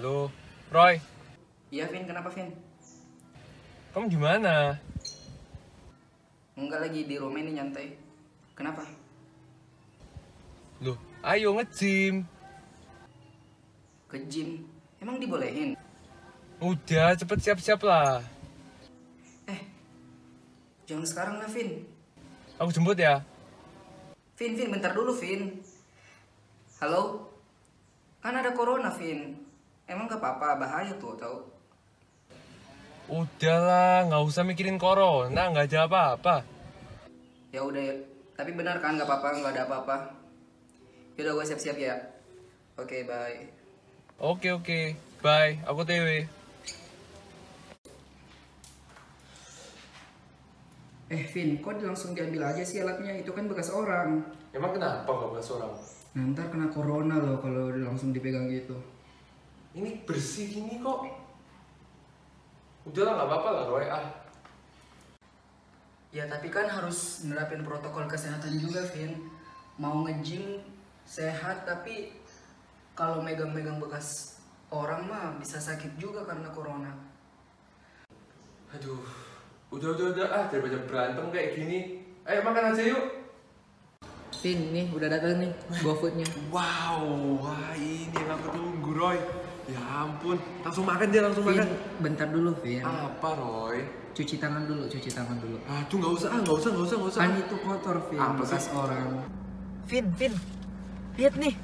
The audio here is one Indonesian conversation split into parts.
Halo, Roy. Iya, Vin. Kenapa, Vin? Kamu di mana? Enggak, lagi di rumah ini nyantai. Kenapa? Loh, ayo nge-gym. Ke gym? Emang dibolehin? Udah, cepet siap-siap lah. Jangan sekarang lah, Vin. Aku jemput ya. Vin, bentar dulu, Vin. Halo? Kan ada corona, Vin. Emang gak apa-apa, bahaya tuh, tau? Udahlah, nggak usah mikirin corona, nggak ada apa-apa. Ya udah ya. Tapi benar kan, gak apa-apa, gak ada apa-apa. Yaudah, gue siap-siap ya. Oke, bye. Oke, bye. Aku TW. Vin, kok langsung diambil aja sih alatnya? Itu kan bekas orang. Emang kenapa nggak bekas orang? Nah, ntar kena corona loh kalau langsung dipegang gitu. Ini bersih gini kok. Udahlah, nggak apa-apa lah, Roy. Ya tapi kan harus nerapin protokol kesehatan juga, Vin. Mau nge-gym sehat, tapi kalau megang-megang bekas orang mah bisa sakit juga karena corona. Aduh, udah. Daripada berantem kayak gini. Ayo makan aja yuk. Vin, nih udah datang nih GoFood-nya. Wow, wah ini yang aku tunggu, Roy. Ya ampun, langsung makan dia, langsung Vin, makan. bentar dulu, Vin. Apa, Roy? Cuci tangan dulu. Aduh, nggak usah. Kan itu kotor, Vin. Apa bekas sih? orang. Vin, lihat nih.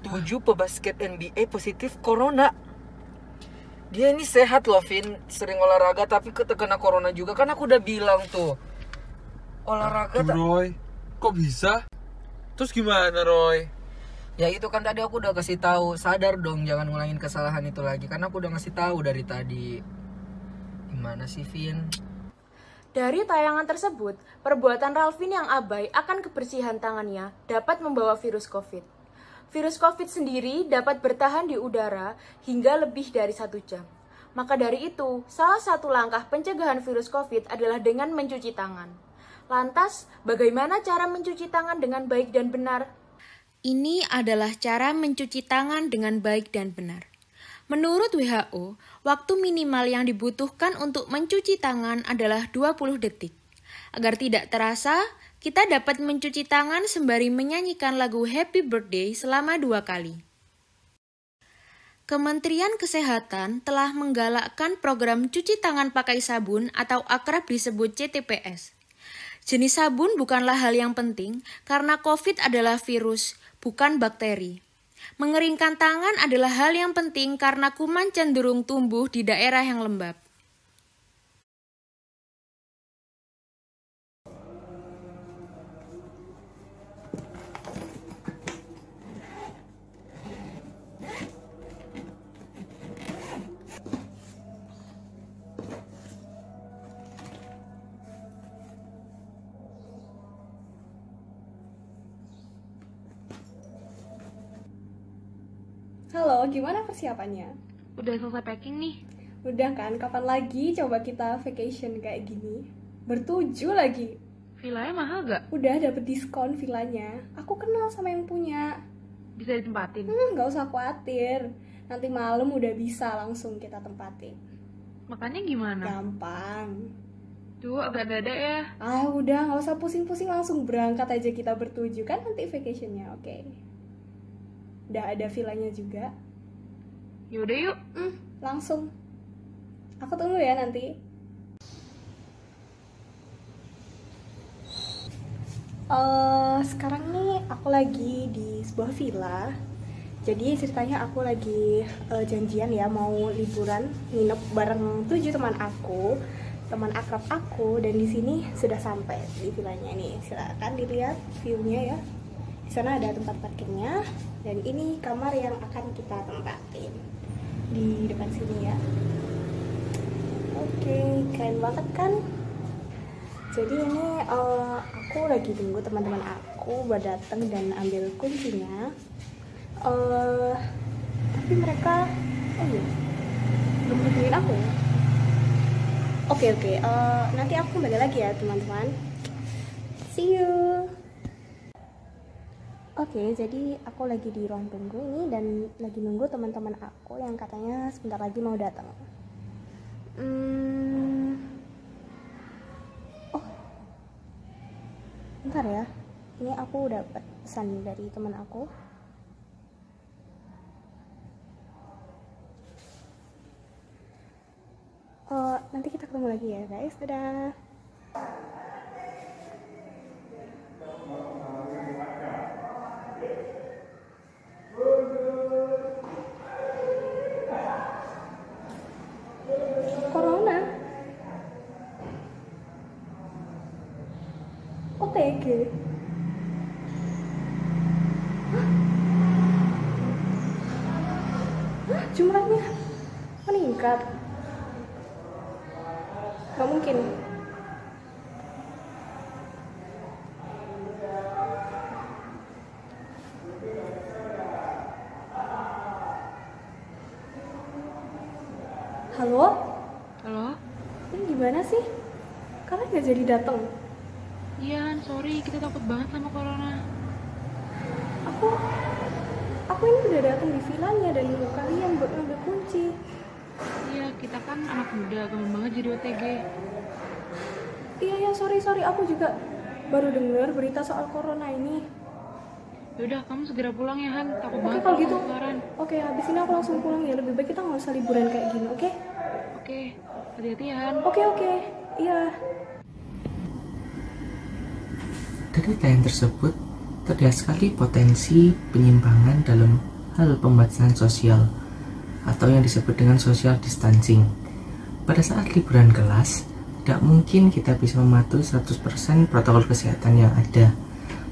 7 pebasket NBA positif corona. Dia ini sehat loh, Vin. Sering olahraga tapi kena corona juga. Kan aku udah bilang tuh. Olahraga Aduh, Roy, kok bisa? Terus gimana, Roy? Ya itu kan tadi aku udah kasih tahu. Sadar dong jangan ngulangin kesalahan itu lagi. Karena aku udah ngasih tahu dari tadi. Gimana sih, Vin? Dari tayangan tersebut, perbuatan Ralvin yang abai akan kebersihan tangannya dapat membawa virus COVID. Virus COVID sendiri dapat bertahan di udara hingga lebih dari 1 jam. Maka dari itu, salah satu langkah pencegahan virus COVID adalah dengan mencuci tangan. Lantas, bagaimana cara mencuci tangan dengan baik dan benar? Ini adalah cara mencuci tangan dengan baik dan benar. Menurut WHO, waktu minimal yang dibutuhkan untuk mencuci tangan adalah 20 detik. Agar tidak terasa, kita dapat mencuci tangan sembari menyanyikan lagu Happy Birthday selama 2 kali. Kementerian Kesehatan telah menggalakkan program cuci tangan pakai sabun atau akrab disebut CTPS. Jenis sabun bukanlah hal yang penting karena COVID adalah virus, bukan bakteri. Mengeringkan tangan adalah hal yang penting karena kuman cenderung tumbuh di daerah yang lembab. Halo, gimana persiapannya? Udah selesai packing nih. Udah kan, kapan lagi coba kita vacation kayak gini? Bertujuh lagi. Villanya mahal gak? Udah dapet diskon villanya. Aku kenal sama yang punya. Bisa ditempatin? Gak usah khawatir. Nanti malam udah bisa langsung kita tempatin. Makannya gimana? Gampang. Duh, agak dada ya. Udah, gak usah pusing-pusing, langsung berangkat aja kita bertujuh. Kan nanti vacationnya, oke. Udah ada villanya juga. Yaudah yuk. Langsung. Aku tunggu ya nanti. Sekarang nih aku lagi di sebuah villa. Jadi ceritanya aku lagi janjian ya mau liburan nginep bareng 7 teman aku, teman akrab aku, dan di sini sudah sampai di villanya nih. Silakan dilihat view-nya ya. Di sana ada tempat parkirnya dan ini kamar yang akan kita tempatin di depan sini ya. Oke, keren banget kan? Jadi ini aku lagi tunggu teman-teman aku buat datang dan ambil kuncinya. Tapi mereka, belum nungguin aku. Oke. Nanti aku kembali lagi ya teman-teman. See you. Oke, jadi aku lagi di ruang tunggu ini dan lagi nunggu teman-teman aku yang katanya sebentar lagi mau datang. Oh, bentar ya. Ini aku dapat pesan dari teman aku. Nanti kita ketemu lagi ya guys. Dadah. Corona. OTG. Hah, jumlahnya meningkat. Gak mungkin. Halo? Halo? Ini gimana sih? Kalian gak jadi datang? Iya, sorry, kita takut banget sama corona. Aku ini udah datang di villanya dan nunggu kalian buat ngambil kunci. Iya, kita kan anak muda, gampang banget jadi OTG. Iya, sorry, aku juga baru dengar berita soal corona ini. Yaudah, kamu segera pulang ya, Han. Takut Oke, banget kalau gitu. kelaparan. Oke, habis ini aku langsung pulang ya. Lebih baik kita nggak usah liburan kayak gini, oke? Oke, hati-hati ya, Han. Oke, iya. Dari tayang tersebut, terlihat sekali potensi penyimpangan dalam hal pembatasan sosial atau yang disebut dengan social distancing. Pada saat liburan kelas, tidak mungkin kita bisa mematuhi 100% protokol kesehatan yang ada,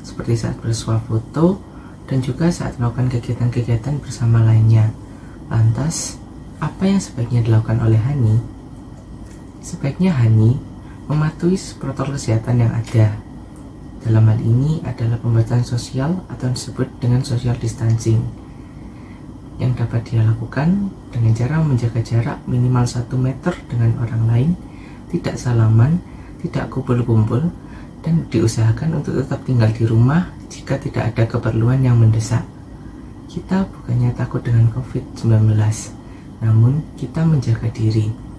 seperti saat bersuah foto dan juga saat melakukan kegiatan-kegiatan bersama lainnya. Lantas, apa yang sebaiknya dilakukan oleh Hani? Sebaiknya Hani mematuhi protokol kesehatan yang ada. Dalam hal ini adalah pembatasan sosial atau disebut dengan social distancing, yang dapat dia lakukan dengan cara menjaga jarak minimal 1 meter dengan orang lain, tidak salaman, tidak kumpul-kumpul, dan diusahakan untuk tetap tinggal di rumah jika tidak ada keperluan yang mendesak. Kita bukannya takut dengan COVID-19, namun kita menjaga diri.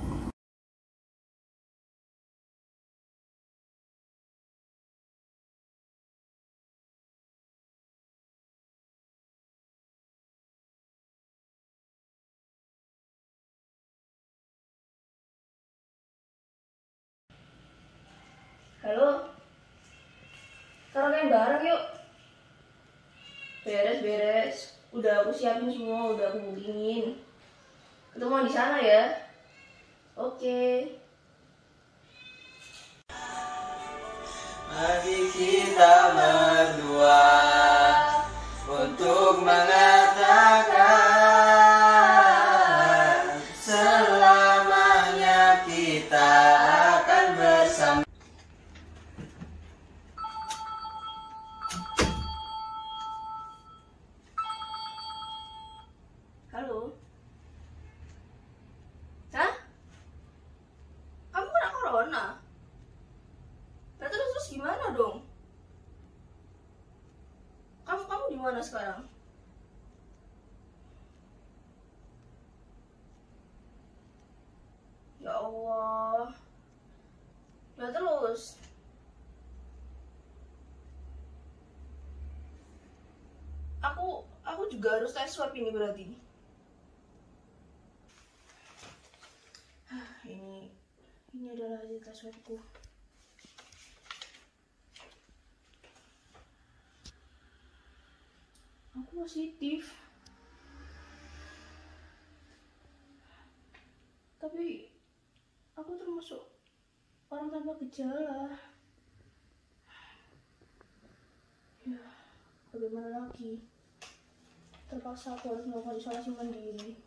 Halo, karaoke bareng yuk. Beres. Udah aku siapin semua, udah aku bookingin. Ketemu di sana ya. Oke. Mari kita berdua untuk mengatakan selamanya kita akan bersama. Halo. Hah? Kamu kena corona? Nah, terus gimana dong? Kamu di mana sekarang? Ya Allah. Ya terus. Aku juga harus tes swab ini berarti. Ini adalah hasil tes swabku. Aku positif. Tapi aku termasuk orang tanpa gejala. Ya, bagaimana lagi? Terpaksa aku harus melakukan isolasi mandiri.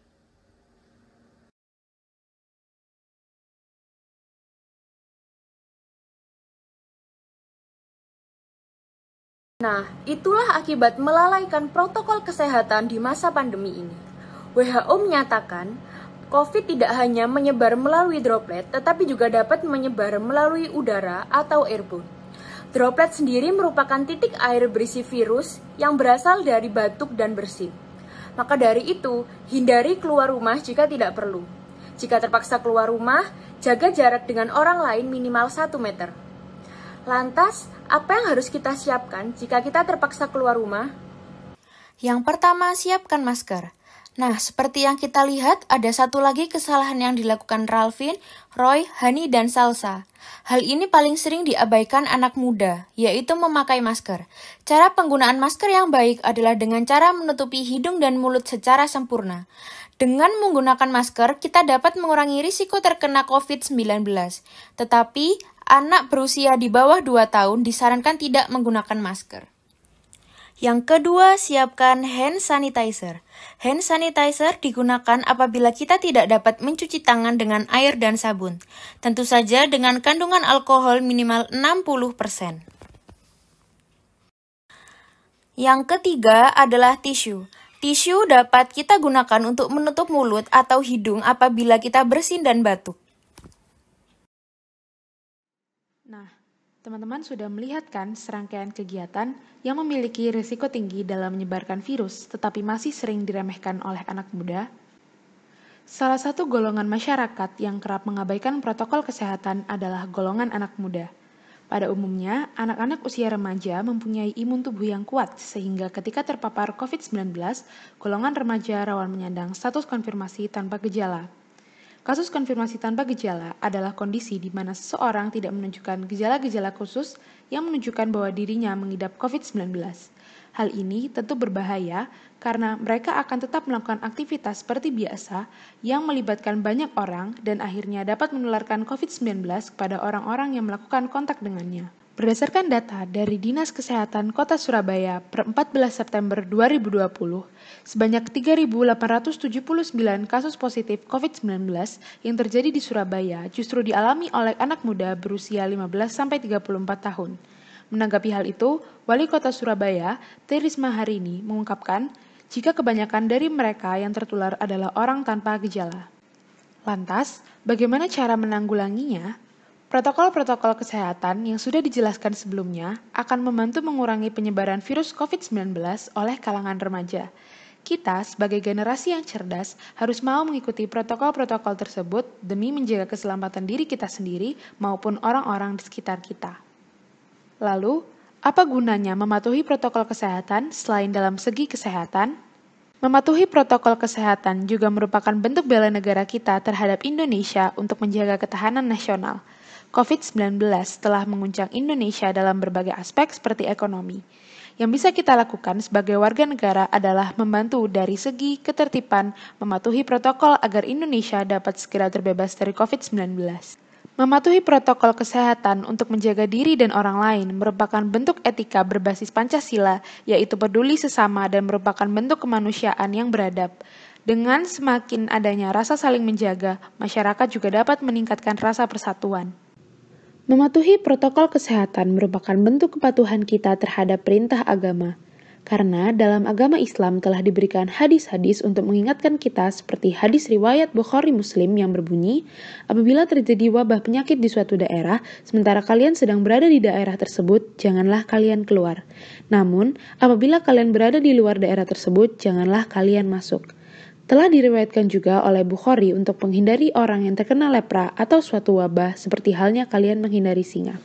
Nah, itulah akibat melalaikan protokol kesehatan di masa pandemi ini. WHO menyatakan, COVID tidak hanya menyebar melalui droplet, tetapi juga dapat menyebar melalui udara atau airborne. Droplet sendiri merupakan titik air berisi virus yang berasal dari batuk dan bersin. Maka dari itu, hindari keluar rumah jika tidak perlu. Jika terpaksa keluar rumah, jaga jarak dengan orang lain minimal 1 meter. Lantas, apa yang harus kita siapkan jika kita terpaksa keluar rumah? Yang pertama, siapkan masker. Nah, seperti yang kita lihat, ada satu lagi kesalahan yang dilakukan Ralvin, Roy, Hani, dan Salsa. Hal ini paling sering diabaikan anak muda, yaitu memakai masker. Cara penggunaan masker yang baik adalah dengan cara menutupi hidung dan mulut secara sempurna. Dengan menggunakan masker, kita dapat mengurangi risiko terkena COVID-19. Tetapi, anak berusia di bawah 2 tahun disarankan tidak menggunakan masker. Yang kedua, siapkan hand sanitizer. Hand sanitizer digunakan apabila kita tidak dapat mencuci tangan dengan air dan sabun. Tentu saja dengan kandungan alkohol minimal 60%. Yang ketiga adalah tisu. Tisu dapat kita gunakan untuk menutup mulut atau hidung apabila kita bersin dan batuk. Nah, teman-teman sudah melihat kan serangkaian kegiatan yang memiliki risiko tinggi dalam menyebarkan virus, tetapi masih sering diremehkan oleh anak muda? Salah satu golongan masyarakat yang kerap mengabaikan protokol kesehatan adalah golongan anak muda. Pada umumnya, anak-anak usia remaja mempunyai imun tubuh yang kuat, sehingga ketika terpapar COVID-19, golongan remaja rawan menyandang status konfirmasi tanpa gejala. Kasus konfirmasi tanpa gejala adalah kondisi di mana seseorang tidak menunjukkan gejala-gejala khusus yang menunjukkan bahwa dirinya mengidap COVID-19. Hal ini tentu berbahaya karena mereka akan tetap melakukan aktivitas seperti biasa yang melibatkan banyak orang dan akhirnya dapat menularkan COVID-19 kepada orang-orang yang melakukan kontak dengannya. Berdasarkan data dari Dinas Kesehatan Kota Surabaya per 14 September 2020, sebanyak 3.879 kasus positif COVID-19 yang terjadi di Surabaya justru dialami oleh anak muda berusia 15-34 tahun. Menanggapi hal itu, Wali Kota Surabaya, Tri Risma hari ini mengungkapkan jika kebanyakan dari mereka yang tertular adalah orang tanpa gejala. Lantas, bagaimana cara menanggulanginya? Protokol-protokol kesehatan yang sudah dijelaskan sebelumnya akan membantu mengurangi penyebaran virus COVID-19 oleh kalangan remaja. Kita sebagai generasi yang cerdas harus mau mengikuti protokol-protokol tersebut demi menjaga keselamatan diri kita sendiri maupun orang-orang di sekitar kita. Lalu, apa gunanya mematuhi protokol kesehatan selain dalam segi kesehatan? Mematuhi protokol kesehatan juga merupakan bentuk bela negara kita terhadap Indonesia untuk menjaga ketahanan nasional. COVID-19 telah menguncang Indonesia dalam berbagai aspek seperti ekonomi. Yang bisa kita lakukan sebagai warga negara adalah membantu dari segi ketertiban, mematuhi protokol agar Indonesia dapat segera terbebas dari COVID-19. Mematuhi protokol kesehatan untuk menjaga diri dan orang lain merupakan bentuk etika berbasis Pancasila, yaitu peduli sesama dan merupakan bentuk kemanusiaan yang beradab. Dengan semakin adanya rasa saling menjaga, masyarakat juga dapat meningkatkan rasa persatuan. Mematuhi protokol kesehatan merupakan bentuk kepatuhan kita terhadap perintah agama. Karena dalam agama Islam telah diberikan hadis-hadis untuk mengingatkan kita seperti hadis riwayat Bukhari Muslim yang berbunyi, apabila terjadi wabah penyakit di suatu daerah, sementara kalian sedang berada di daerah tersebut, janganlah kalian keluar. Namun, apabila kalian berada di luar daerah tersebut, janganlah kalian masuk. Telah diriwayatkan juga oleh Bukhari untuk menghindari orang yang terkena lepra atau suatu wabah seperti halnya kalian menghindari singa.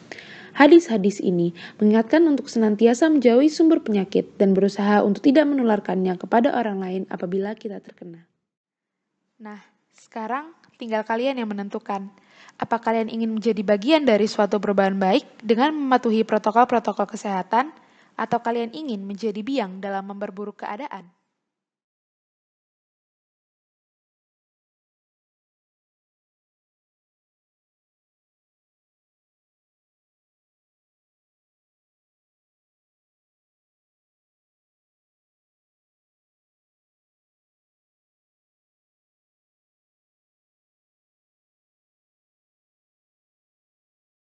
Hadis-hadis ini mengingatkan untuk senantiasa menjauhi sumber penyakit dan berusaha untuk tidak menularkannya kepada orang lain apabila kita terkena. Nah, sekarang tinggal kalian yang menentukan. Apa kalian ingin menjadi bagian dari suatu perubahan baik dengan mematuhi protokol-protokol kesehatan, atau kalian ingin menjadi biang dalam memperburuk keadaan?